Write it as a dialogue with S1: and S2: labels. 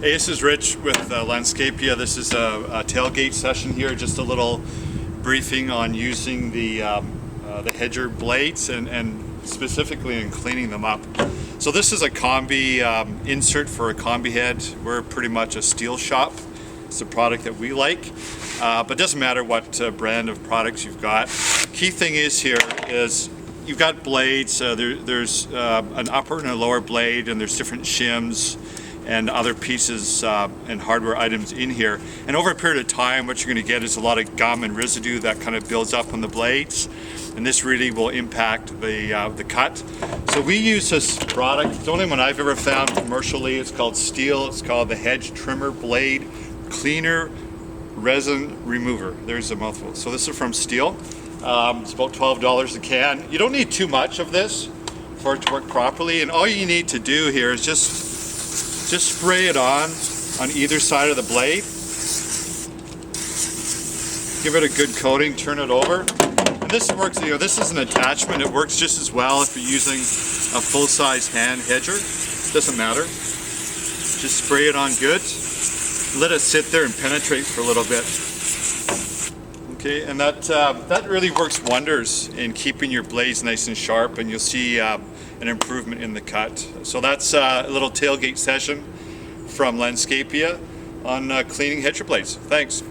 S1: Hey, this is Rich with Landscapia. This is a tailgate session here, just a little briefing on using the hedger blades and specifically in cleaning them up. So this is a combi insert for a combi head. We're pretty much a steel shop. It's a product that we like, but it doesn't matter what brand of products you've got. Key thing is here is you've got blades. There's an upper and a lower blade, and there's different shims and other pieces and hardware items in here. And over a period of time, what you're going to get is a lot of gum and residue that kind of builds up on the blades, and this really will impact the cut. So we use this product. It's the only one I've ever found commercially. It's called Steel. It's called the Hedge Trimmer Blade Cleaner Resin Remover. There's a mouthful. So this is from Steel. It's about $12 a can. You don't need too much of this for it to work properly, and all you need to do here is just spray it on either side of the blade. Give it a good coating, turn it over. And this works, this is an attachment. It works just as well if you're using a full-size hand hedger. Doesn't matter. Just spray it on good. Let it sit there and penetrate for a little bit. Okay, and that really works wonders in keeping your blades nice and sharp, and you'll see an improvement in the cut. So that's a little tailgate session from Landscapia on cleaning hedger blades. Thanks.